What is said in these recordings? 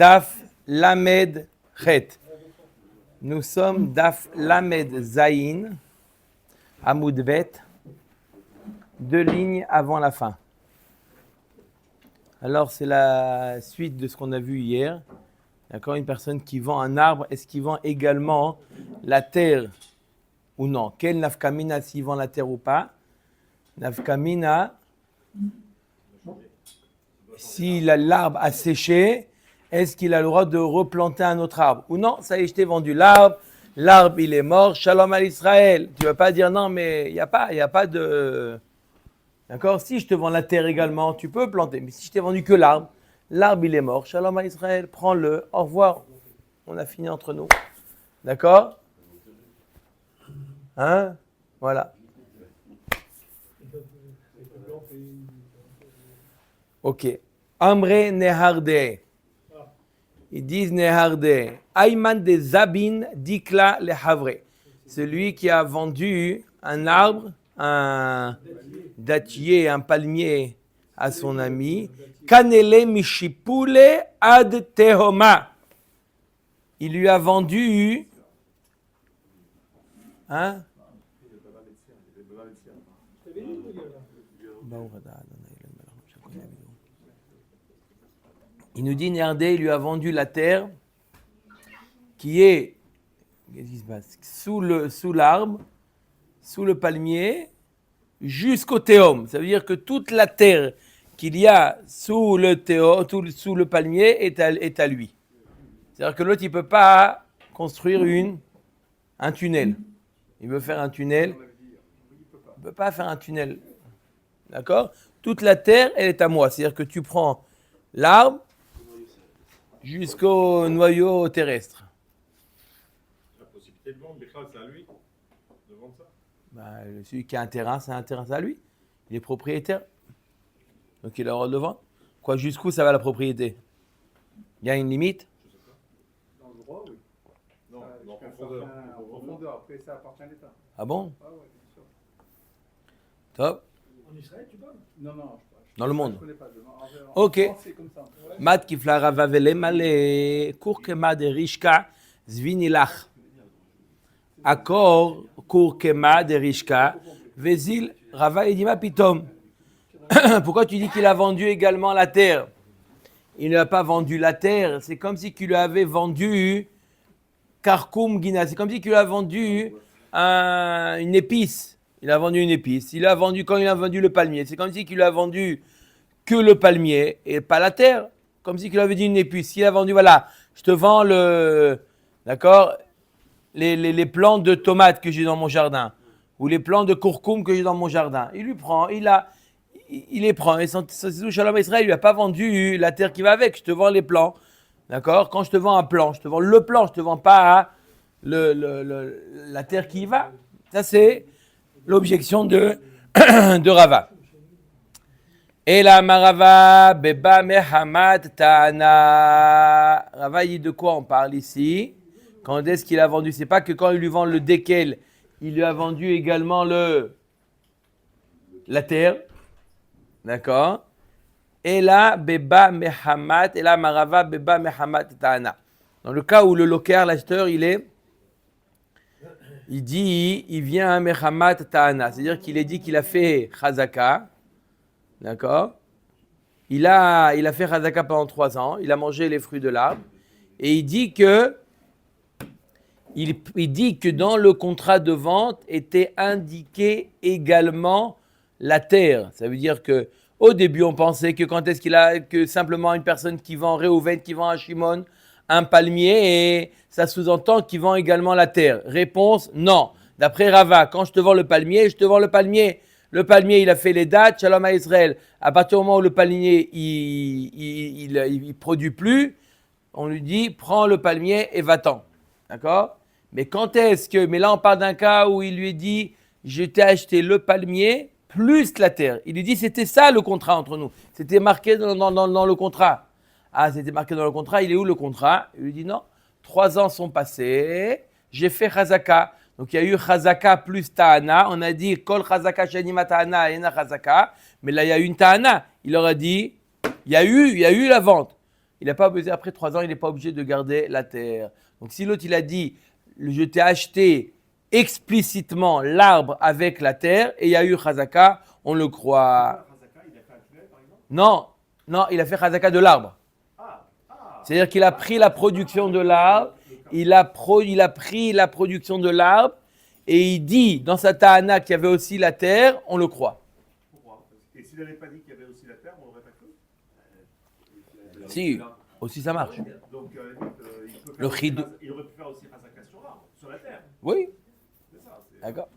Daf Lamed Chet. Nous sommes Daf Lamed Zayin, Hamoud Bet, 2 lignes avant la fin. Alors, c'est la suite de ce qu'on a vu hier. D'accord, une personne qui vend un arbre, est-ce qu'il vend également la terre ou non? Quel nafkamina s'il vend la terre ou pas? Nafkamina, si l'arbre a séché, est-ce qu'il a le droit de replanter un autre arbre? Ou non, ça y est, je t'ai vendu l'arbre il est mort, shalom à Israël. Tu ne vas pas dire non, mais il n'y a pas de... D'accord? Si je te vends la terre également, tu peux planter. Mais si je t'ai vendu que l'arbre il est mort, shalom à Israël, prends-le, au revoir. On a fini entre nous. D'accord? Hein? Voilà. Ok. Amre Neharde. Ils disent Neharde. Ayman de Zabin dikla le havre. Celui qui a vendu un arbre, un dattier, un palmier à son ami. Kanele mishipule ad tehoma. Il lui a vendu. Hein? Il nous dit Nerdé, il lui a vendu la terre qui est sous l'arbre, sous le palmier, jusqu'au théum. Ça veut dire que toute la terre qu'il y a sous le palmier est à lui. C'est-à-dire que l'autre, il ne peut pas construire un tunnel. Il veut faire un tunnel. Il ne peut pas faire un tunnel. D'accord? Toute la terre, elle est à moi. C'est-à-dire que tu prends l'arbre jusqu'au noyau terrestre. La possibilité de vendre, c'est à lui de vendre ça. Celui qui a un terrain, c'est un terrain, c'est à lui. Il est propriétaire. Donc il a le droit de le vendre. Quoi, jusqu'où ça va la propriété? Il y a une limite? Je sais pas. Dans le droit, oui. Non, en profondeur. En profondeur, après ça appartient à l'État. Ah bon? Ah oui, bien sûr. Top. En Israël, tu parles? Non, non. Dans le monde. Je connais pas. Ok. C'est comme ça. Mat kifla vavele male kurkema de rishka zvinilach. Akor kurkema de rishka vezil rava edima pitom. Pourquoi tu dis qu'il a vendu également la terre? Il n'a pas vendu la terre. C'est comme si tu lui avais vendu karkoum gina. C'est comme si tu lui as vendu une épice. Il a vendu une épice. Quand il a vendu le palmier, c'est comme si tu lui a vendu que le palmier et pas la terre. Comme si tu lui avais dit une épice. S'il a vendu, voilà, je te vends les plants de tomates que j'ai dans mon jardin ou les plants de courcoume que j'ai dans mon jardin. Il lui prend, il les prend. Et Shalom Israël, il lui a pas vendu la terre qui va avec. Je te vends les plants. D'accord? Quand je te vends un plan, je te vends le plan, je te vends pas la terre qui y va. Ça, c'est l'objection de Rava. Et la Marava Beba Mehamad Ta'ana. Rava dit de quoi on parle ici? Quand est-ce qu'il a vendu? C'est pas que quand il lui vend le dékel, il lui a vendu également la terre. D'accord? Et là, Beba Mehamad, et là, Marava Beba Mehamad Ta'ana. Dans le cas où le loker, l'acheteur, il vient à Mehamad Ta'ana. C'est-à-dire qu'il est dit qu'il a fait Chazaka. D'accord? Il a fait Chazaka pendant 3 ans. Il a mangé les fruits de l'arbre. Et il dit que dans le contrat de vente était indiqué également la terre. Ça veut dire que au début, on pensait que quand est-ce que simplement une personne qui vend Réhouven, qui vend à Shimon, un palmier, et ça sous-entend qu'il vend également la terre. Réponse, non. D'après Rava, quand je te vends le palmier, je te vends le palmier. Le palmier, il a fait les dates, shalom à Israël. À partir du moment où le palmier, il produit plus, on lui dit, prends le palmier et va-t'en. D'accord? Mais mais là, on parle d'un cas où il lui dit, je t'ai acheté le palmier plus la terre. Il lui dit, c'était ça le contrat entre nous. C'était marqué dans le contrat. Ah, c'était marqué dans le contrat. Il est où le contrat? Il lui dit, non. 3 ans sont passés. J'ai fait Chazaka. Donc, il y a eu Chazaka plus Ta'ana. On a dit, Kol Chazaka Shanima Ta'ana Ena Chazaka. Mais là, il y a eu une Ta'ana. Il leur a dit, il y a eu la vente. il n'a pas obligé, après 3 ans, il n'est pas obligé de garder la terre. Donc si l'autre il a dit, je t'ai acheté explicitement l'arbre avec la terre et il y a eu Chazaka, on le croit. Non, il a fait Chazaka de l'arbre. C'est-à-dire qu'il a pris la production de l'arbre, il a pris la production de l'arbre et il dit dans sa Ta'ana qu'il y avait aussi la terre, on le croit. Pourquoi? Et s'il n'avait pas dit qu'il y avait aussi la terre, on l'aurait pas cru? Si, aussi ça marche. Donc, il aurait pu faire aussi Chazaka sur l'arbre, sur la terre. Oui. C'est ça. D'accord.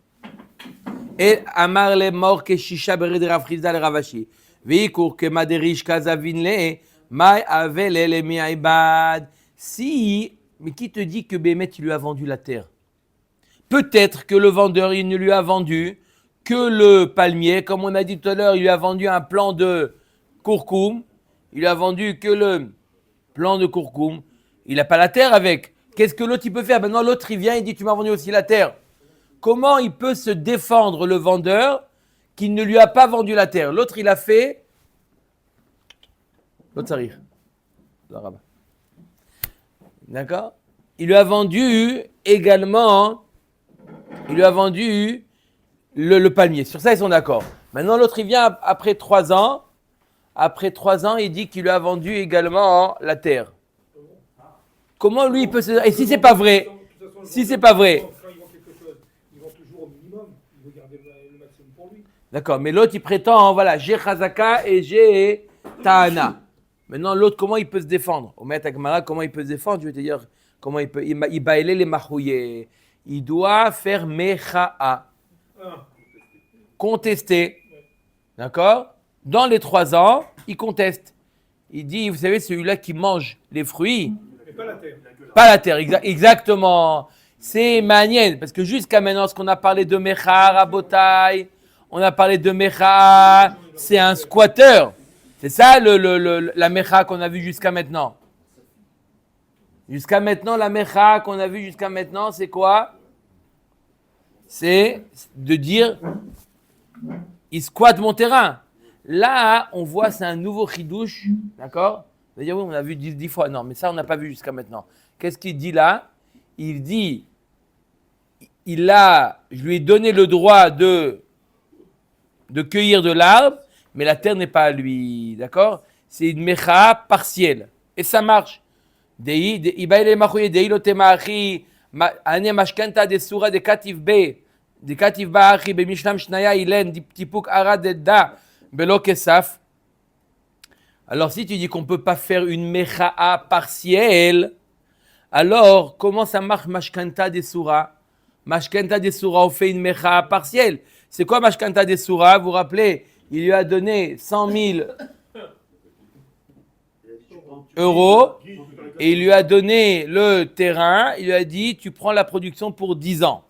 Et Amar le mort que Shisha bered Rav Chizda le Ravashi. Vikur que Maderish Kazavinle, Mai avele le mi'aibad. Si, mais qui te dit que Bémet il lui a vendu la terre? Peut-être que le vendeur il ne lui a vendu que le palmier, comme on a dit tout à l'heure, il lui a vendu un plant de courcoum. Il lui a vendu que le plant de courcoum. Il n'a pas la terre avec. Qu'est-ce que l'autre il peut faire? Maintenant l'autre il vient, il dit tu m'as vendu aussi la terre. Comment il peut se défendre le vendeur qui ne lui a pas vendu la terre? L'autre il a fait. L'autre ça rire. D'accord? Il lui a vendu également. Il lui a vendu le palmier. Sur ça ils sont d'accord. Maintenant l'autre il vient après 3 ans. Après 3 ans il dit qu'il lui a vendu également la terre. Comment lui il peut se... Et si c'est pas vrai? Si c'est pas vrai? Quand ils vendent quelque chose, ils vendent toujours au minimum. Ils veulent garder le maximum pour lui. D'accord, mais l'autre il prétend, voilà, j'ai Chazaka et j'ai Ta'ana. Maintenant l'autre, comment il peut se défendre? Au Maître Agmara, comment il peut se défendre? Je vais te dire, comment il peut... Il bailait les mahouye. Il doit faire Mecha'a. Contester. D'accord? Dans les 3 ans, il conteste. Il dit, vous savez, celui-là qui mange les fruits... Mais pas la terre. Pas la terre, exactement. C'est maniel, parce que jusqu'à maintenant, ce qu'on a parlé de Mecha, Rabotai, on a parlé de Mecha, c'est un squatteur. C'est ça la Mecha qu'on a vu jusqu'à maintenant. Jusqu'à maintenant, la Mecha qu'on a vu jusqu'à maintenant, c'est quoi? C'est de dire, il squatte mon terrain. Là, on voit, c'est un nouveau chidouche, d'accord? On va dire, oui, on a vu 10 fois. Non, mais ça, on n'a pas vu jusqu'à maintenant. Qu'est-ce qu'il dit là? Il dit, je lui ai donné le droit de cueillir de l'arbre, mais la terre n'est pas à lui, d'accord? C'est une mecha partielle. Et ça marche. Alors si tu dis qu'on ne peut pas faire une mecha'a partielle, alors comment ça marche Mashkanta des Surah? Mashkanta des Surah, on fait une mecha'a partielle. C'est quoi Mashkanta des Surah? Vous vous rappelez, il lui a donné 100 000 euros et il lui a donné le terrain. Il lui a dit, tu prends la production pour 10 ans.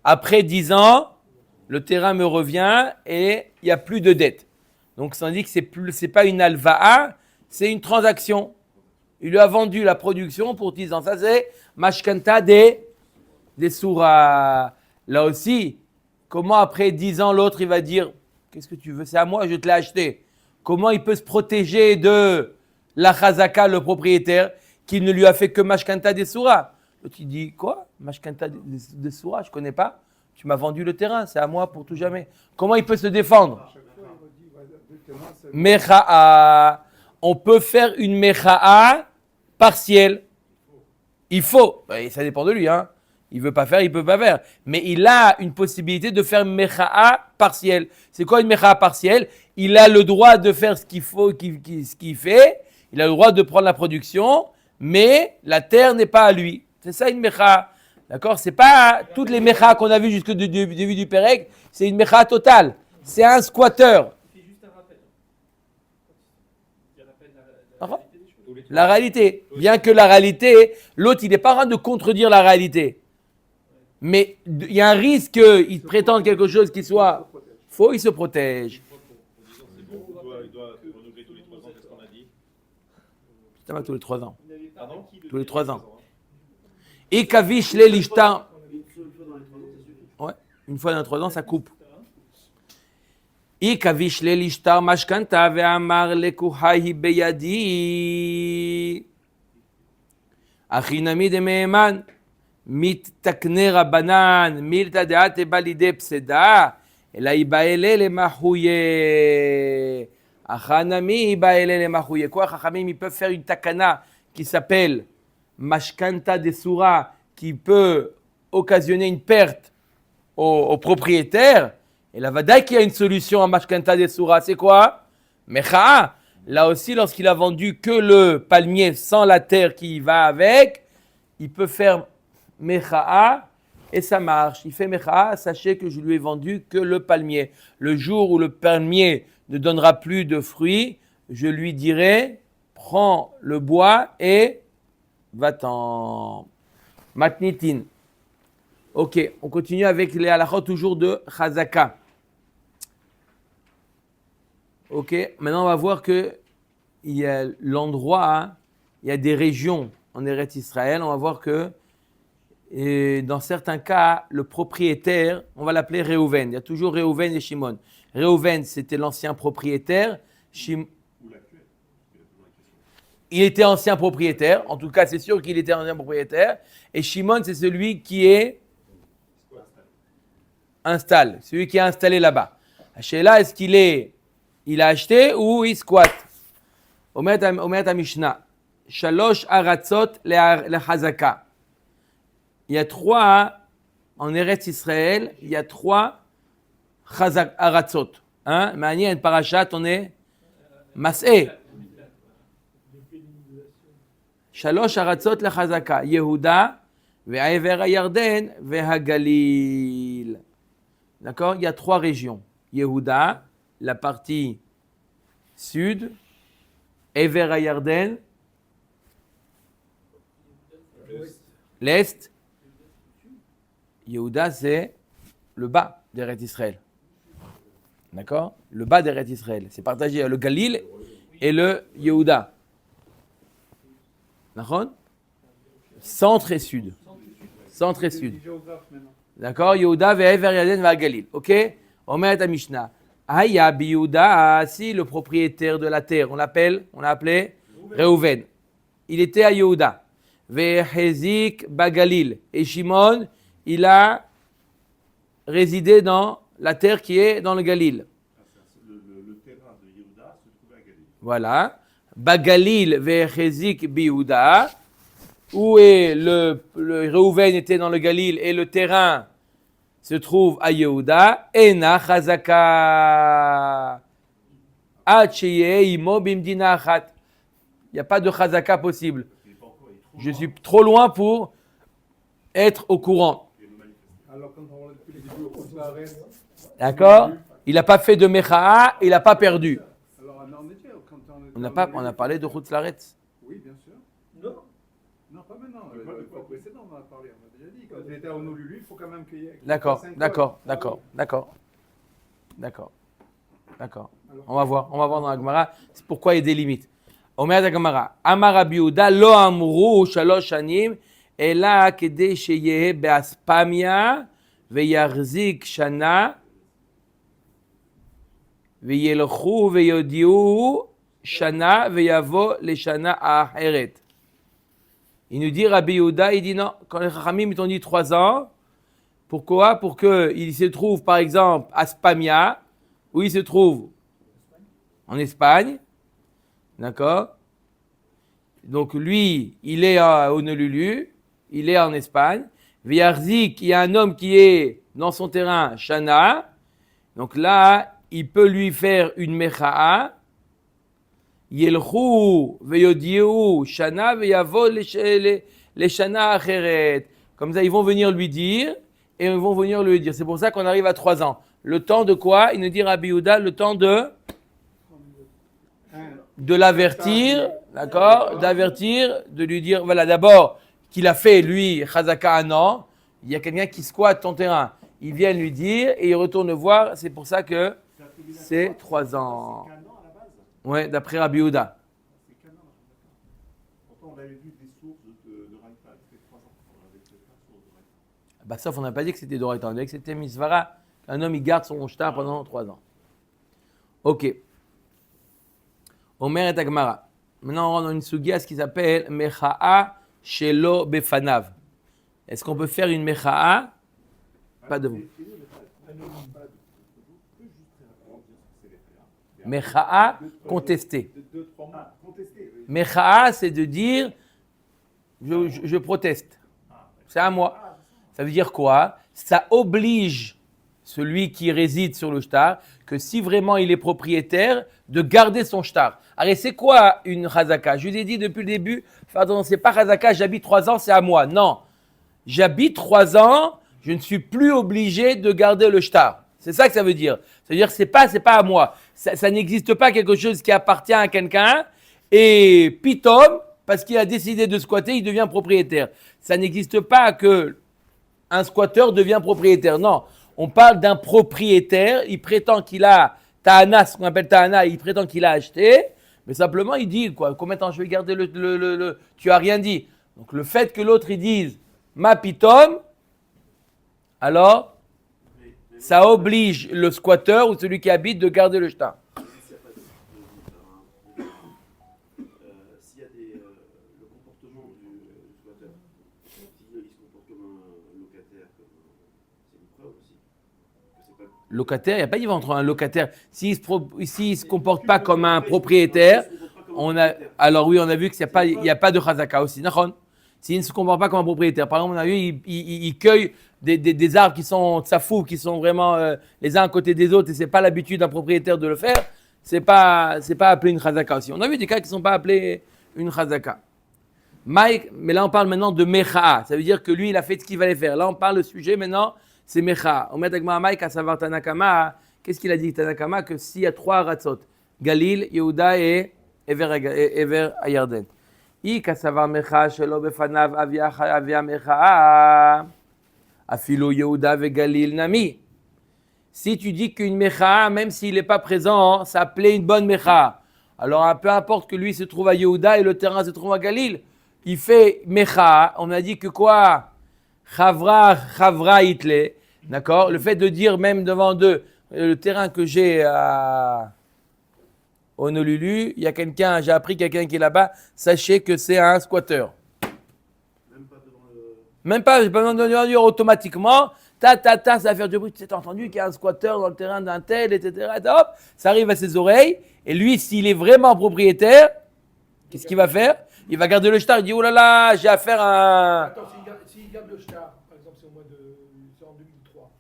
Après 10 ans, le terrain me revient et il n'y a plus de dette. Donc, ça dit que c'est pas une alva'a, c'est une transaction. Il lui a vendu la production pour 10 ans. Ça, c'est Mashkanta des Surah. Là aussi, comment après 10 ans, l'autre, il va dire, qu'est-ce que tu veux? C'est à moi, je te l'ai acheté. Comment il peut se protéger de la Chazaka, le propriétaire, qui ne lui a fait que Mashkanta des Surah? L'autre, il dit, quoi? Mashkanta des Surah, je ne connais pas. Tu m'as vendu le terrain, c'est à moi pour tout jamais. Comment il peut se défendre? Mecha'a. On peut faire une mecha'a partielle. Il faut. Ça dépend de lui. Hein. Il veut pas faire, il peut pas faire. Mais il a une possibilité de faire une mecha'a partielle. C'est quoi une mecha'a partielle? Il a le droit de faire ce qu'il faut, ce qu'il fait. Il a le droit de prendre la production, mais la terre n'est pas à lui. C'est ça une mecha'a. D'accord? C'est pas toutes les mecha'as qu'on a vues jusqu'au début du Pérec. C'est une mecha'a totale. C'est un squatteur. La réalité, bien que la réalité, l'autre il n'est pas en train de contredire la réalité, mais il y a un risque qu'il prétende quelque chose qui soit faux, il se protège. Il doit renouveler tous les 3 ans, qu'est-ce qu'on a dit? Ça va tous les 3 ans. Pardon? Tous les 3 ans. Et kavish le lishta. Ouais, une fois dans les 3 ans, ça coupe. Ikavish le lishtar mashkanta ve'amar lekuhahi beyadi. Achinami de me'eman. Mit takne rabanan. Milta deate balide pseda. Ela ibaele le mahouye. Achanami ibaele le mahouye. Quoi, Chachamim, ils peuvent faire une takana qui s'appelle mashkanta de Soura, qui peut occasionner une perte au propriétaire. Et la vadaï qui a une solution à mashkanta de Soura, c'est quoi? Mecha'a. Là aussi, lorsqu'il a vendu que le palmier sans la terre qui va avec, il peut faire mecha'a et ça marche. Il fait mecha'a, sachez que je lui ai vendu que le palmier. Le jour où le palmier ne donnera plus de fruits, je lui dirai, prends le bois et va-t'en. Matnitin. Ok, on continue avec les halachot toujours de Chazaka. Ok, maintenant on va voir que il y a l'endroit, il y a des régions en Eretz Israël. On va voir que et dans certains cas, le propriétaire, on va l'appeler Réhouven. Il y a toujours Réhouven et Shimon. Réhouven, c'était l'ancien propriétaire. Il était ancien propriétaire. En tout cas, c'est sûr qu'il était ancien propriétaire. Et Shimon, c'est celui qui est installe, celui qui est installé là-bas. Sheila, est-ce il a acheté ou il squatte? Omet à Mishnah. Shalosh aratzot le chazaka. Il y a trois, en Eretz Israël, il y a trois aratzot. Manière une parachat, on est mas'e. Shalosh aratzot le chazaka. Yehuda, ve'aver ha'yarden, ve'hagalil. D'accord? Il y a trois régions. Yehuda, la partie sud, Ever ha'yarden, l'est. Yehuda, c'est le bas d'Eretz Israël. D'accord? Le bas d'Eretz Israël. C'est partagé le Galil et le Yehuda. D'accord? Centre et sud. Centre et sud. D'accord? Yehuda, ve'ever ha'yarden, ve'hagalil. Ok? On met à Mishnah. Aya bi Yehuda, si le propriétaire de la terre, on l'a appelé Réhouven. Il était à Yehuda. Ve'hezik bagalil. Et Shimon, il a résidé dans la terre qui est dans le Galil. Le terrain de Yehuda se trouvait à Galil. Voilà. Bagalil ve'hezik bi Yehuda. Où est le Réhouven était dans le Galil et le terrain se trouve à Yehuda. Ena chazaka. Acheye imo bimdina achat. Il n'y a pas de chazaka possible. Je suis trop loin pour être au courant. Alors, quand on depuis le début, on s'arrête. D'accord? Il n'a pas fait de mecha'a, il n'a pas perdu. Alors, on était quand On a parlé de Chutz Laaretz. Oui, bien sûr. Non. Non, pas maintenant. Le fois précédent, on en a parlé. On a déjà dit. Quand il était à Honolulu, il faut quand même qu'il y ait. D'accord. On va voir dans la Gemara pourquoi il y a des limites. Omer la Gemara. Amar Rabbi Yehuda lo amru shalosh shanim ela kedei sheyehe be'aspamia ve'yachzik shana ve'yelchu ve'yodiu shana ve'yavo leshana aheret. Il nous dit, Rabbi Yehuda, il dit non, quand les Chachamim t'ont dit 3 ans, pourquoi? Pour qu'il se trouve, par exemple, à Spamia, où il se trouve en Espagne, d'accord? Donc lui, il est à Honolulu, il est en Espagne. V'yarzik, il y a un homme qui est dans son terrain, Shana, donc là, il peut lui faire une mecha'a. Yelchu veyodiu shana veyavo les shana acheret. Comme ça, ils vont venir lui dire et ils vont venir lui dire. C'est pour ça qu'on arrive à 3 ans. Le temps de quoi? Il nous dit Rabbi Yehuda, le temps de l'avertir, d'accord? D'avertir, de lui dire, voilà, d'abord qu'il a fait lui chazaka 1 an. Il y a quelqu'un qui squatte ton terrain. Ils viennent lui dire et il retourne voir. C'est pour ça que c'est 3 ans. Ouais, d'après Rabbi Yehuda. C'est canon, pourtant, on avait vu des sources de Raïta, c'était 3 ans. On avait fait plein de sources de Raïta. Bah, sauf on n'a pas dit que c'était d'Oraita, on a dit que c'était Misvara, qu'un homme il garde son shtar pendant 3 ans. Ok. Omer et Agmara. Maintenant, on rentre dans une sugia, ce qui s'appelle Mecha'a Shelo Befanav. Est-ce qu'on peut faire une Mecha'a? Pas de vous. Mecha'a, contester. Mecha'a, c'est de dire je proteste. C'est à moi. Ça veut dire quoi? Ça oblige celui qui réside sur le shtar que si vraiment il est propriétaire, de garder son shtar. Alors, c'est quoi une chazaka? Je vous ai dit depuis le début, pardon, c'est pas chazaka, j'habite 3 ans, c'est à moi. Non. J'habite 3 ans, je ne suis plus obligé de garder le shtar. C'est ça que ça veut dire. Ça veut dire que c'est pas à moi. Ça n'existe pas quelque chose qui appartient à quelqu'un et pitom, parce qu'il a décidé de squatter, il devient propriétaire. Ça n'existe pas que un squatteur devient propriétaire. Non, on parle d'un propriétaire, il prétend qu'il a Tahana, ce qu'on appelle Tahana, il prétend qu'il a acheté, mais simplement il dit quoi, combien de temps je vais garder le tu as rien dit. Donc le fait que l'autre il dise ma pitom, alors ça oblige le squatteur ou celui qui habite de garder le shtar. S'il y a le comportement du squatteur, s'il se comporte comme un locataire, c'est une preuve aussi. Que c'est pas... Locataire, il n'y a pas entre un locataire. S'il ne se comporte pas comme un propriétaire, alors oui, on a vu qu'il n'y a pas de chazaka aussi. S'il ne se comporte pas comme un propriétaire, par exemple, on a vu, il cueille des arbres qui sont tsafou, qui sont vraiment les uns à côté des autres, et ce n'est pas l'habitude d'un propriétaire de le faire, c'est pas appelé une chazaka aussi. On a vu des cas qui ne sont pas appelés une chazaka. Mike, mais là on parle maintenant de mecha'a, ça veut dire que lui il a fait ce qu'il fallait faire. Là on parle le sujet maintenant, c'est mecha'a. On met avec Mike à savoir Tanakama, qu'est-ce qu'il a dit Tanakama? Que s'il y a 3 ratzot, Galil, Yehuda et Ever Ayarden. I kasavar mecha'a shelo befanav avia mecha'a. Afilo Yehuda ve Galil nami. Si tu dis qu'une mecha'a, même s'il n'est pas présent, ça appelait une bonne mecha'a. Alors peu importe que lui se trouve à Yehuda et le terrain se trouve à Galil, il fait mecha'a. On a dit que quoi? Chavra itle. D'accord? Le fait de dire même devant eux, le terrain que j'ai à Honolulu, il y a quelqu'un, j'ai appris quelqu'un qui est là-bas, sachez que c'est un squatteur. Même pas, j'ai pas besoin de dire automatiquement, ça va faire du bruit. Tu as entendu qu'il y a un squatteur dans le terrain d'un tel, etc. Et hop, ça arrive à ses oreilles. Et lui, s'il est vraiment propriétaire, qu'est-ce qu'il va faire? Il va garder le shtar. Il dit, oh là là, j'ai affaire à un... Attends, s'il garde le shtar, par exemple, c'est en 2003,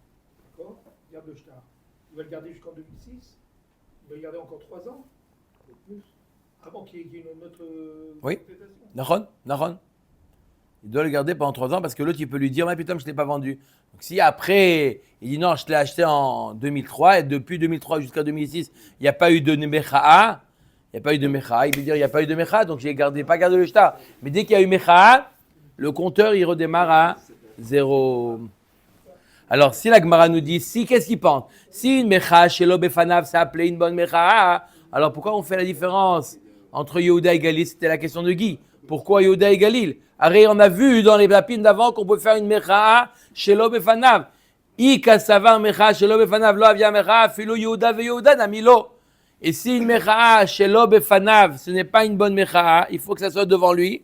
d'accord? Il garde le shtar. Il va le garder jusqu'en 2006. Il va le garder encore 3 ans, ou plus, avant qu'il y ait une autre Oui. complétation. Nahon. Il doit le garder pendant 3 ans parce que l'autre, il peut lui dire, mais putain, je ne l'ai pas vendu. Donc si après, il dit non, je l'ai acheté en 2003 et depuis 2003 jusqu'à 2006, il n'y a pas eu de mecha'a. Il peut dire, il n'y a pas eu de mecha'a, donc je n'ai pas gardé le shtar. Mais dès qu'il y a eu mecha'a, le compteur, il redémarre à 0. Alors, si la Gemara nous dit, qu'est-ce qu'il pense? Si une mecha'a chez l'obefanav, ça appelait une bonne mecha'a, alors pourquoi on fait la différence entre Yehuda et Galil? C'était la question de Guy. Pourquoi Yehuda et Galil? Arrête, on a vu dans les lapines d'avant qu'on peut faire une mecha'a chez l'obefanav. Ika savar mecha'a chez l'obefanav, lo avia mecha'a, filo Yehuda ve Yehuda namilo. Et si une mecha'a chez l'obefanav, ce n'est pas une bonne mecha'a, il faut que ça soit devant lui.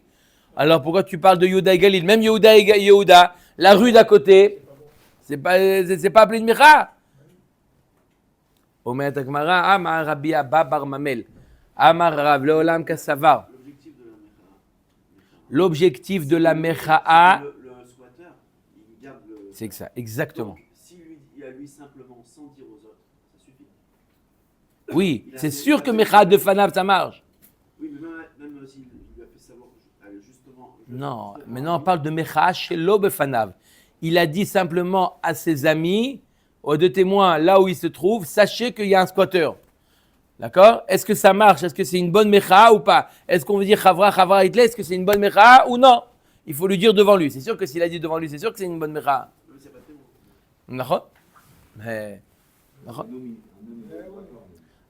Alors pourquoi tu parles de Yehuda et Galil? Même Yehuda et Yehuda, la rue d'à côté, c'est pas appelé une mecha'a. Omer Takmara, Amar Rabbi Abba Bar Mamel, Amar Rav Leolam Kassavar. L'objectif de la mecha'a, Le squatter, il garde le... c'est que ça, exactement. Donc, si il a lui simplement sans dire aux autres, ça suffit. Oui, c'est sûr que mecha'a de fanav, ça marche. Oui, mais même s'il lui a fait savoir, justement... Non, maintenant on parle de mecha'a chez l'obefanav. Il a dit simplement à ses amis, aux 2 témoins, là où il se trouve, sachez qu'il y a un squatteur. D'accord? Est-ce que ça marche? Est-ce que c'est une bonne mecha'a ou pas? Est-ce qu'on veut dire chavra itle? Est-ce que c'est une bonne mecha'a ou non? Il faut le dire devant lui. C'est sûr que s'il a dit devant lui, c'est sûr que c'est une bonne mecha'a. D'accord? Mais... D'accord?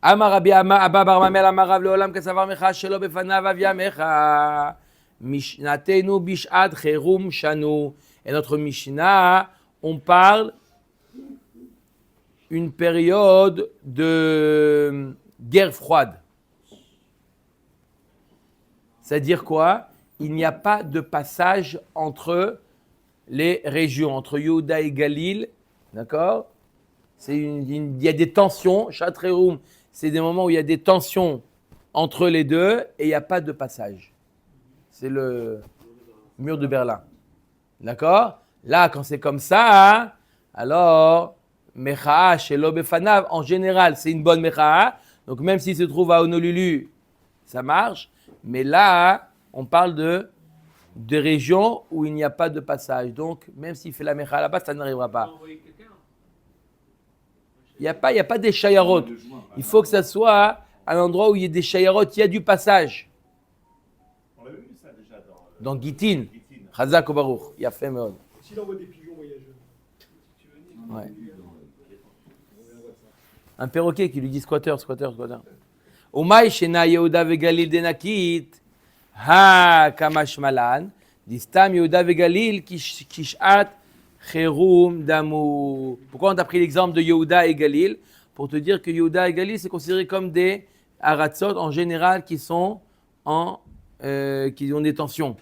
Amar Rabbi Abba Bar Mamel Amar Rav Leolam Kassavar mecha'a shelo befanav avia mecha'a mishnatenu bish'at cherum shanu. Et notre Mishnah, on parle une période de guerre froide. C'est-à-dire quoi? Il n'y a pas de passage entre les régions, entre Yehuda et Galil, d'accord? Il y a des tensions, Chatreroum, c'est des moments où il y a des tensions entre les deux et il n'y a pas de passage. C'est le mur de Berlin. D'accord? Là, quand c'est comme ça, alors, Mecha'a Shelo Befanav, en général, c'est une bonne Mecha'a. Donc, même s'il se trouve à Honolulu, ça marche. Mais là, on parle de régions où il n'y a pas de passage. Donc, même s'il fait la Mecha'a là-bas, ça n'arrivera pas. Il n'y a pas des chayarot. Il faut que ça soit un endroit où il y ait des chayarot, il y a du passage. On l'avait vu ça déjà Dans Gitin, Chazak ou Baruch, il y a fait Meod. S'il envoie des pigeons voyageurs. Ouais. Un perroquet qui lui dit squatter. Umay shena Yehuda veGalil denakit, ha kamash malan, distam Yehuda veGalil kishat cherum damu. Pourquoi on t'a pris l'exemple de Yehuda et Galil? Pour te dire que Yehuda et Galil, c'est considéré comme des haratzot en général qui sont qui ont des tensions.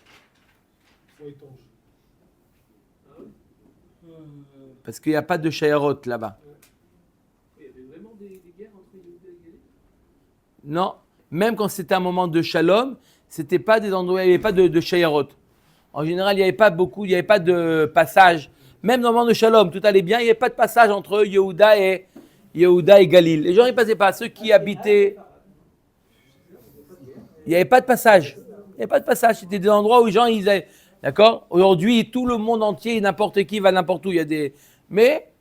Parce qu'il n'y a pas de shayarot là-bas. Il y avait vraiment des guerres entre Yehuda et Galil? Non, même quand c'était un moment de shalom, c'était pas des endroits, il n'y avait pas de shayarot. En général, il n'y avait pas de passage. Même dans le moment de shalom, tout allait bien, il n'y avait pas de passage entre Yehuda et Galil. Les gens ne passaient pas. Ceux qui habitaient, il n'y avait pas de passage. C'était des endroits où les gens, ils allaient. D'accord? Aujourd'hui, tout le monde entier, n'importe qui va n'importe où. Mais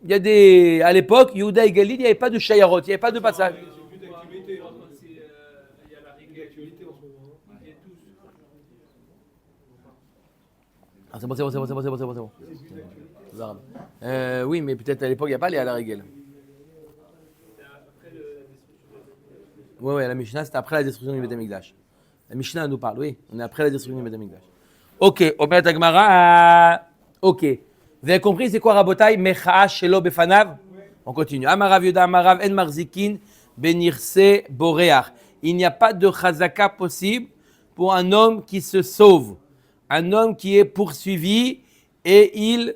à l'époque, Yehuda et Galil, il n'y avait pas de shayarot, il n'y avait pas de passage. Il y a la rigueur actualité en ce moment. Il y a tous. Ah, c'est bon. Oui, mais peut-être à l'époque, il n'y a pas les à la rigueur. Oui, la Mishnah, c'est après la destruction du Beth Amikdash. La Mishnah nous parle, oui. On est après la destruction du Beth Amikdash. Ok, Omer Tagmara. Ok. Vous avez compris, c'est quoi Rabotai? Mecha'a Shelo Befanav. On continue. Amarav Yoda Amarav En Marzikin Benirse Boreach. Il n'y a pas de chazaka possible pour un homme qui se sauve. Un homme qui est poursuivi et il.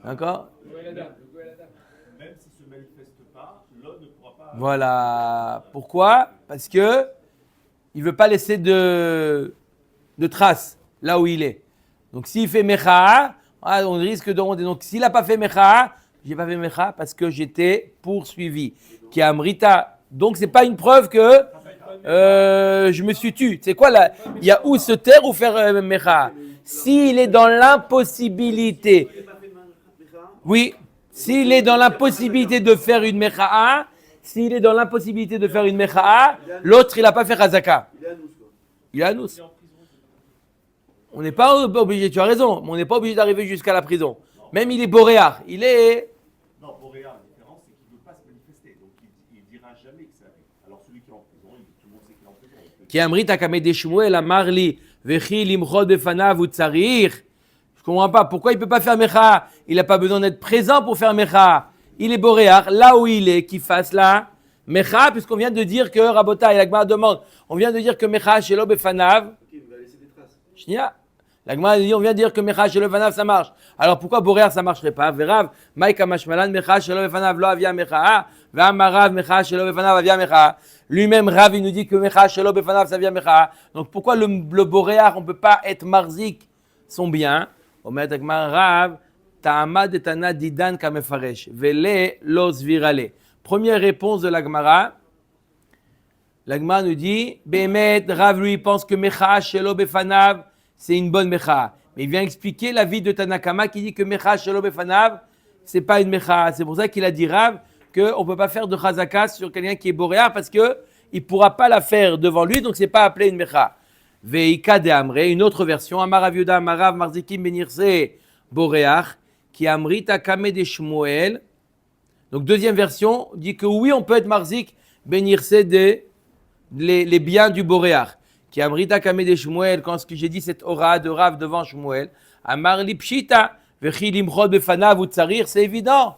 D'accord? Même s'il ne se manifeste pas, l'homme ne pourra pas. Voilà. Pourquoi? Parce que il veut pas laisser de traces là où il est. Donc s'il fait mecha'a, on risque de demander. Donc s'il n'a pas fait mecha'a, j'ai pas fait mecha'a parce que j'étais poursuivi. Qui a amrita. Donc c'est pas une preuve que je me suis tué. C'est quoi là? Il y a ou se taire ou faire mecha'a. S'il est dans l'impossibilité. Oui. S'il est dans l'impossibilité de faire une mecha'a. L'autre, il n'a pas fait Chazaka. Il est à nous. On n'est pas obligé, tu as raison, mais on n'est pas obligé d'arriver jusqu'à la prison. Même il est boréar. Il est. Non, Boréa, la différence, c'est qu'il ne veut pas se manifester. Donc il ne dira jamais que ça arrive. Alors celui qui est en prison, tout le monde sait qu'il est en prison. Qui amrit akamede Shmuel amarli vechi limchod befanav utzarir. Je ne comprends pas. Pourquoi il ne peut pas faire mecha? Il n'a pas besoin d'être présent pour faire mecha. Il est boréar, là où il est, qu'il fasse là, mecha, puisqu'on vient de dire que, Rabota et l'Agma demande, on vient de dire que mecha shelo befanav. Ok, il va laisser des traces. Shnia. L'Agma dit, on vient de dire que mecha shelo befanav, ça marche. Alors pourquoi boréar, ça ne marcherait pas? Verav, maïka mashmalan, mecha shelo befanav, lo avia mecha, ve'amarav, mecha shelo befanav, avia mecha. Lui-même, Rav, il nous dit que mecha shelo befanav, ça vient mecha. Donc pourquoi le boréar, on ne peut pas être marzik son bien? Omer Agma Rav. Ta'amad et Tana didan kamefaresh. Vele los virale. Première réponse de l'Agmara. L'Agmara nous dit, Behemet, Rav lui pense que mecha shelo befanav, c'est une bonne mecha. Mais il vient expliquer l'avis de Tanakama qui dit que mecha shelo befanav, c'est pas une mecha. C'est pour ça qu'il a dit Rav qu'on ne peut pas faire de chazaka sur quelqu'un qui est boréar parce qu'il ne pourra pas la faire devant lui, donc c'est pas appelé une mecha. Veika de Amre, une autre version. Amarav Yuda, Amarav Marzikim Benirse Boréar. Qui amrita kame de Shmuel. Donc deuxième version dit que oui, on peut être marzik bénirse les biens du boréar. Qui amrita kame de Shmuel, quand ce que j'ai dit cette aura de Rav devant Shmuel, amar li pshita vechi limchod befanav utzarir, c'est évident.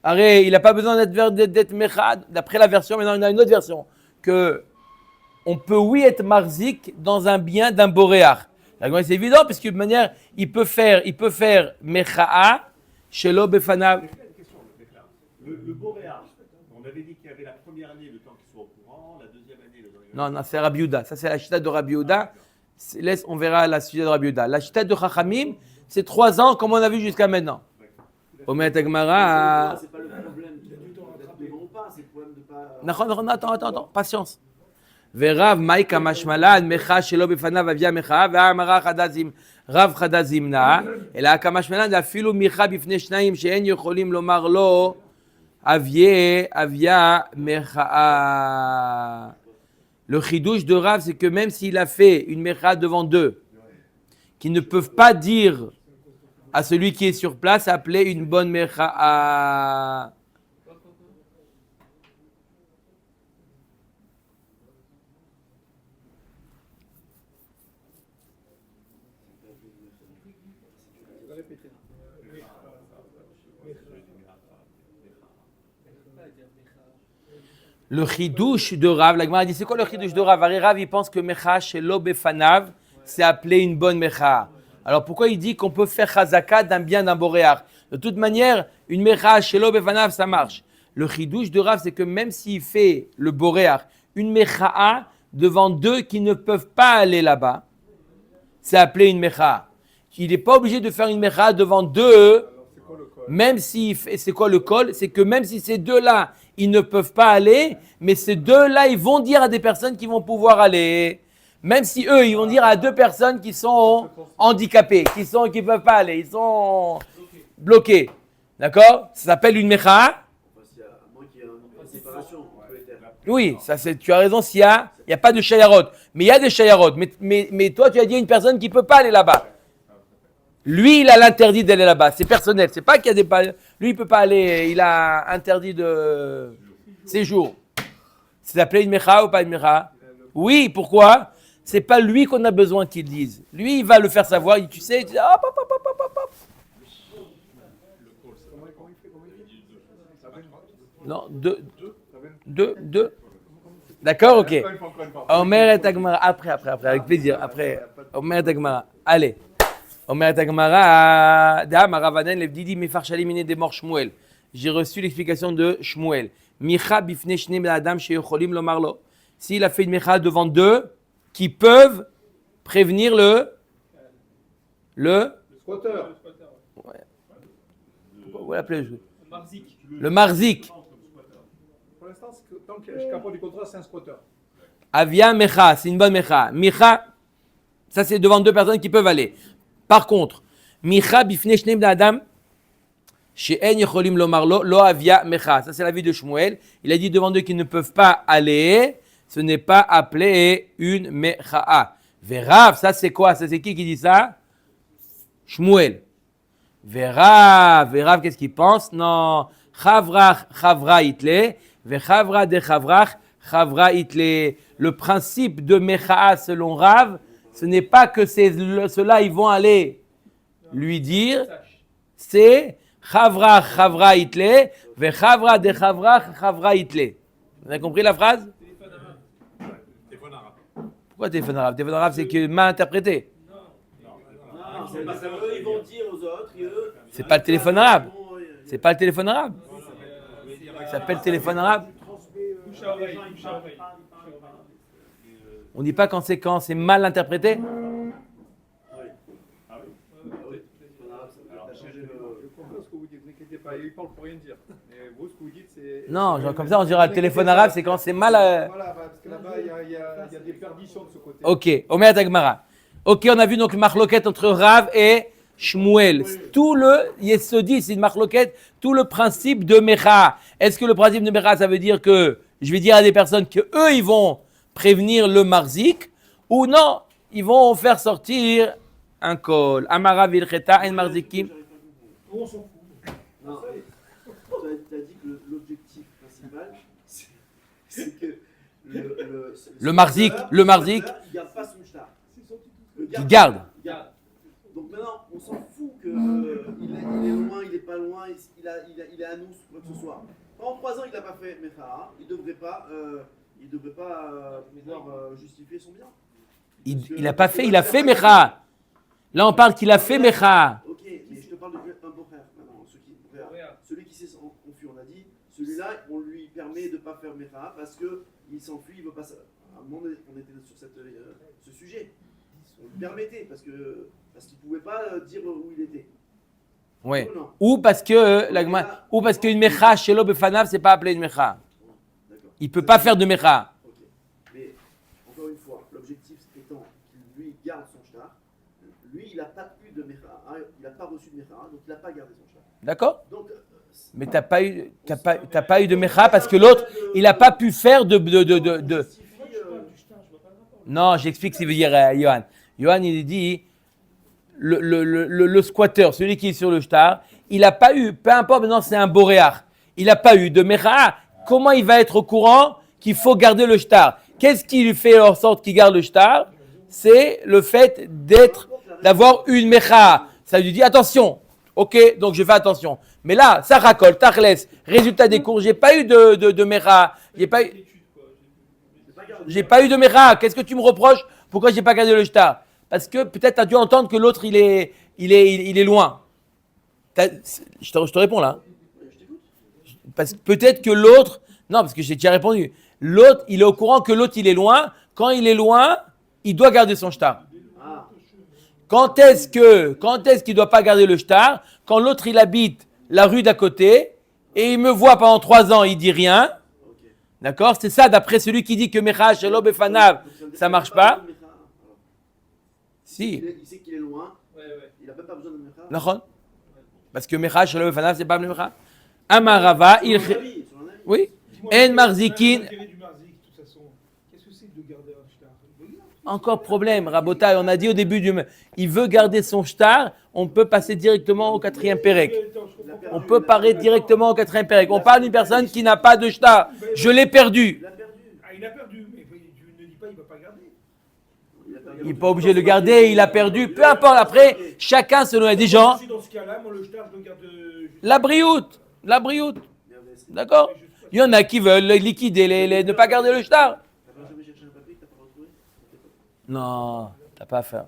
Arrête, il n'a pas besoin d'être mecha. D'après la version, maintenant il y a une autre version. Que on peut oui être marzik dans un bien d'un boréach. C'est évident, parce que de manière, il peut faire mecha'a shelo befanav. Le Boréa, on avait dit qu'il y avait la première année le temps qu'il soit au courant, la deuxième année le temps qu'il Non, non, c'est Rabbi Yehuda. Ça, c'est la chita de Rabbi Yehuda. On verra la suite de Rabbi Yehuda. La chita de Chachamim, c'est 3 ans, comme on a vu jusqu'à maintenant. Omer Tagmara. C'est pas le problème d'être devant ou pas, c'est le problème de pas. Non, attends, patience. Verav Maïka Mashmalan, Mecha Shelo Befanav Avia Mecha, Ve'amara Chadazim, Rav Chadazim Na, et la Kamashmalan, Afilu Micha Bifne Shnaim, She'en Yocholim Lomar Lo, Avia Mecha. Le chidouche de Rav, c'est que même s'il a fait une Mecha devant 2, qui ne peuvent pas dire à celui qui est sur place, appeler une bonne Mecha. Le chidouche de Rav, la Gemara dit, c'est quoi le chidouche de Rav? Rav, il pense que mecha shelo befanav, c'est appelé une bonne mecha. Alors pourquoi il dit qu'on peut faire chazaka d'un bien d'un boréach? De toute manière, une mecha shelo befanav, ça marche. Le chidouche de Rav, c'est que même s'il fait le boréach, une mecha devant 2 qui ne peuvent pas aller là-bas, c'est appelé une mecha. Il n'est pas obligé de faire une mecha devant 2, même si, c'est quoi le col? C'est que même si ces 2-là, ils ne peuvent pas aller, mais ces 2-là, ils vont dire à des personnes qui vont pouvoir aller. Même si eux, ils vont dire à 2 personnes qui sont handicapées, qui ne peuvent pas aller, ils sont bloqués. D'accord? Ça s'appelle une mecha. À moins qu'il y ait une séparation. Oui, ça c'est, tu as raison, s'il y a pas de shayarot. Mais il y a des shayarot. Mais toi, tu as dit à une personne qui ne peut pas aller là-bas. Lui, il a l'interdit d'aller là-bas. C'est personnel. C'est pas qu'il y a des... Lui, il peut pas aller. Il a interdit de séjour. C'est appelé une mecha ou pas une mecha? Oui, pourquoi? C'est pas lui qu'on a besoin qu'il dise. Lui, il va le faire savoir. Tu sais, il dit, hop, hop, hop, hop, hop, hop. Non, 2. D'accord, ok. Omer et Agmara. Après, avec plaisir. Après, Omer et Agmara. Allez. Omer Agmara, Maravanen, Levdidi, Mefarshali Mine de Mor Shmuel. J'ai reçu l'explication de Shmuel. Micha bifne shne adam sheyocholim lomarlo. S'il a fait une mecha devant 2 qui peuvent prévenir le squatter. Ouais. Vous l'appelez le marzik. Pour l'instant, tant que je capote du contrat, c'est un squatter. Avia mecha, c'est une bonne mecha. Micha, ça c'est devant 2 personnes qui peuvent aller. Par contre, Micha bifne shneim adam she'en yecholim lomarlo lo avia mecha. Ça c'est l'avis de Shmuel. Il a dit devant 2 qui ne peuvent pas aller, ce n'est pas appelé une mecha. Verav, ça c'est quoi? Ça c'est qui dit ça? Shmuel. Verav, qu'est-ce qu'il pense? Non, chavra itle, vechavra de chavra itle. Le principe de mecha selon Rav, ce n'est pas que ceux-là, ils vont aller lui dire, c'est chavra itle, vechavra de chavra itle. Vous avez compris la phrase? Téléphone arabe. Pourquoi téléphone arabe? Téléphone arabe, c'est que mal interprété. Non, c'est parce qu'eux, ils vont dire aux autres, C'est pas le téléphone arabe. C'est pas le téléphone arabe. Ça s'appelle téléphone arabe. On dit pas quand c'est mal interprété. Je comprends ce que vous dites, n'inquiétez pas, il parle pour rien dire. Mais vous, ce que vous dites, c'est... Non, genre comme ça, on dira le téléphone arabe, c'est quand c'est mal. Voilà, parce que là-bas, il y a des perditions de ce côté. Ok, Omer Tagmara. Ok, on a vu donc le marloquette entre Rav et Shmuel. Tout le Yesodi, c'est une marloquette, tout le principe de Mecha. Est-ce que le principe de Mecha, ça veut dire que je vais dire à des personnes que eux, ils vont prévenir le marzik, ou non, ils vont faire sortir un col. Amara vilcheta en marzikim. On s'en fout. Non, tu as dit que l'objectif principal, c'est que Le marzik, il ne garde pas son shtar. qui garde. Donc maintenant, on s'en fout qu'il est loin, il est pas loin, il est à nous, quoi que ce soit. Pendant 3 ans, il n'a pas fait Mecha, il devrait pas pouvoir justifier son bien. Il n'a pas fait, il a fait Mecha. Là, on parle qu'il a fait Mecha. Ok, mais je te parle d'un beau frère maintenant. Celui qui s'est enfui, on a dit, celui-là, on lui permet de ne pas faire Mecha parce qu'il s'enfuit, il ne veut pas. À un moment, on était sur ce sujet. On lui permettait parce qu'il ne pouvait pas dire où il était. Ouais. Ou parce qu'une Mecha chez l'Obefanav, c'est pas appelé une Mecha. Il ne peut pas faire de Mecha. Ok. Mais encore une fois, l'objectif étant qu'il lui garde son shtar, lui, il n'a pas eu de Mecha, il n'a pas reçu de Mecha, donc il n'a pas gardé son shtar. D'accord? Donc, Mais t'as pas eu de Mecha parce que l'autre, il n'a pas pu faire de. Non, j'explique ce qu'il veut dire, Johan. Johan, il dit, le squatter, celui qui est sur le shtar, il n'a pas eu, peu importe maintenant c'est un boréar, il n'a pas eu de Mecha. Comment il va être au courant qu'il faut garder le shtar? Qu'est-ce qui lui fait en sorte qu'il garde le shtar? C'est le fait d'avoir une Mecha. Ça lui dit, attention, ok, donc je fais attention. Mais là, ça racole, tachles, résultat des cours, j'ai pas eu de Mecha. J'ai pas eu de Mecha. Qu'est-ce que tu me reproches? Pourquoi j'ai pas gardé le shtar? Parce que peut-être tu as dû entendre que l'autre il est loin. Je te réponds là. Parce que peut-être que l'autre, non, parce que j'ai déjà répondu. L'autre, il est au courant que l'autre il est loin. Quand il est loin, il doit garder son shtar. Quand est-ce qu'il doit pas garder le shtar? Quand l'autre il habite la rue d'à côté et il me voit pendant 3 ans, il dit rien. D'accord? C'est ça d'après celui qui dit que Mecha Shelo Befanav, ça marche pas. Si. Il sait qu'il est loin, il n'a même pas besoin de Mecha. D'accord? Parce que Mecha Shelo Befanav, c'est pas Mecha. Amarava, il. Oui. En Marzikin. Qu'est-ce que c'est de garder un shtar? Encore problème, Rabotai, on a dit au début il veut garder son shtar, on peut passer directement au 4e pérec. On peut parler directement au 4e pérec. On parle d'une personne qui n'a pas de shtar. Je l'ai perdu. Il a perdu, mais tu ne dis pas il ne va pas garder. Il n'est pas obligé de le garder, il a perdu. Peu importe, après, chacun selon les gens. Dans ce cas-là, moi le shtar, je le garde. La brioute. D'accord? Il y en a qui veulent liquider, ne pas garder le shtar. Non, t'as pas à faire.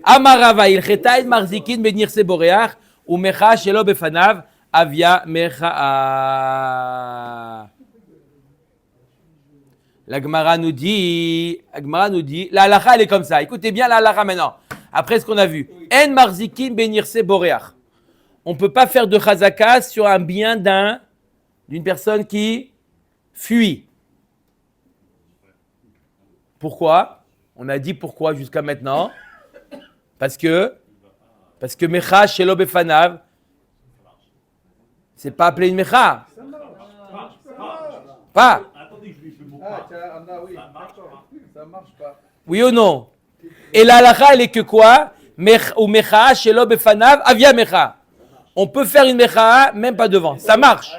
Amarava il cheta et marzikin benir se boreach ou mecha shelo befanav avia mecha. La Gemara nous dit, la halakha elle est comme ça. Écoutez bien la halakha maintenant. Après ce qu'on a vu, en marzikin benir se boreach. On peut pas faire de chazaka sur un bien d'une personne qui fuit. Pourquoi? On a dit pourquoi jusqu'à maintenant. Parce que Mecha Shelo Befanav, c'est pas appelé une Mecha. Pas. Attendez, je vais mon Ah, oui, d'accord. Ça marche pas. Oui ou non? Et la halakha, elle est que quoi? Ou Mecha Shelo Befanav avia Mecha. On peut faire une Mecha même pas devant. Ça marche.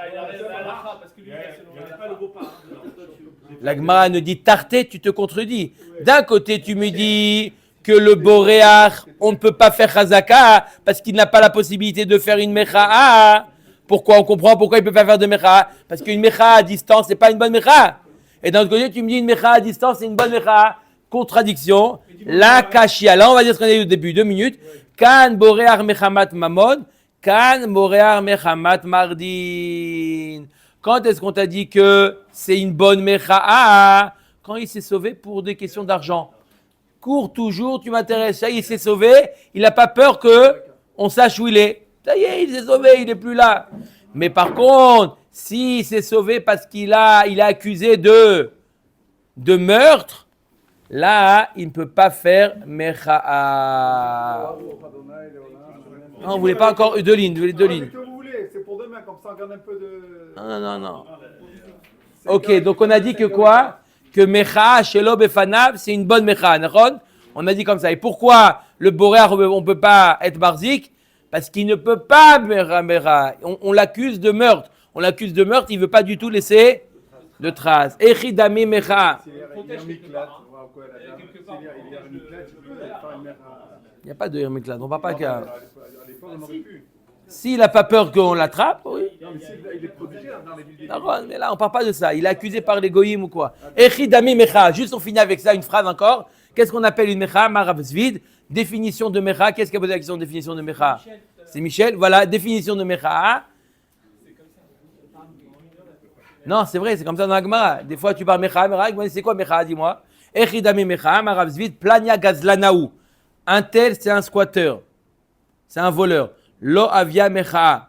La Gemara nous dit Tarté, tu te contredis. D'un côté, tu me dis que le Boréach, on ne peut pas faire Chazaka parce qu'il n'a pas la possibilité de faire une Mecha. Pourquoi? On comprend pourquoi il ne peut pas faire de Mecha. Parce qu'une Mecha à distance, ce n'est pas une bonne Mecha. Et d'un autre côté, tu me dis une Mecha à distance, c'est une bonne Mecha. Contradiction. La Kashia. Là, on va dire ce qu'on a dit au début, 2 minutes. Kan Boréach Mechamat Mamon. Kan Boréach Mechamat Mardin. Quand est-ce qu'on t'a dit que c'est une bonne Mecha? Quand il s'est sauvé pour des questions d'argent. Cours toujours, tu m'intéresses. Ça y est, il s'est sauvé. Il n'a pas peur qu'on sache où il est. Ça y est, il s'est sauvé, il n'est plus là. Mais par contre, s'il s'est sauvé parce qu'il est accusé de meurtre, là, il ne peut pas faire Mecha. Non, vous ne voulez pas encore 2 lignes, vous voulez 2 lignes. Que vous voulez, c'est pour demain, comme ça on garde un peu de. Non. Ok, donc on a dit que quoi? Que Mecha, Shelo Befanav, c'est une bonne Mecha. On a dit comme ça. Et pourquoi le Boréach, on ne peut pas être barzik? Parce qu'il ne peut pas Mecha. On l'accuse de meurtre. Il ne veut pas du tout laisser de traces. Echidami mecha. S'il y a un miklat, on voit quoi là. S'il y a un miklat, tu peux faire une mera. Il n'y a pas de hermiklat, on ne parle pas qu'à... À l'époque, on aurait pu. S'il n'a pas peur qu'on l'attrape, oui. Non, mais il est protégé dans les villes des D'accord, mais là, on ne parle pas de ça. Il est accusé par les goyim ou quoi. Echidami mecha. Juste, on finit avec ça, une phrase encore. Qu'est-ce qu'on appelle une mecha? Marav Zvid. Définition de mecha. Qu'est-ce qu'a posé la question de définition de mecha? C'est Michel. Voilà, définition de mecha. Non, c'est vrai, c'est comme ça dans la Gemara. Des fois, tu parles mecha, c'est quoi mecha? Dis-moi. Echidami mecha, marav zvid, plania gazlanaou. Un tel, c'est un squatteur. C'est un voleur. Lo avia mecha.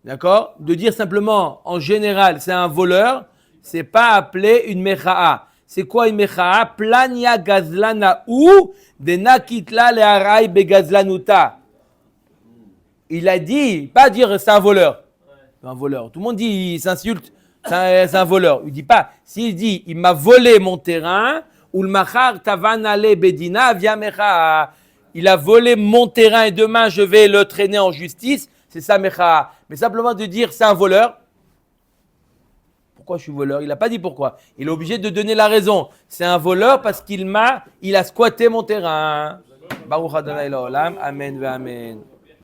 D'accord? De dire simplement, en général, c'est un voleur, c'est pas appelé une mecha. C'est quoi une mecha? Plania gazlanaou, de nakitla le harai begazlanuta. Il a dit, pas dire c'est un voleur. Un voleur. Tout le monde dit, il s'insulte, c'est un voleur. Il dit pas, s'il dit, il m'a volé mon terrain, ou le machar tavanale bedina via mecha. Il a volé mon terrain et demain je vais le traîner en justice, c'est ça mecha. Mais simplement de dire c'est un voleur. Pourquoi je suis voleur? Il n'a pas dit pourquoi. Il est obligé de donner la raison. C'est un voleur parce qu'il a squatté mon terrain. Baruch Adonai Olam. Amen ve amen.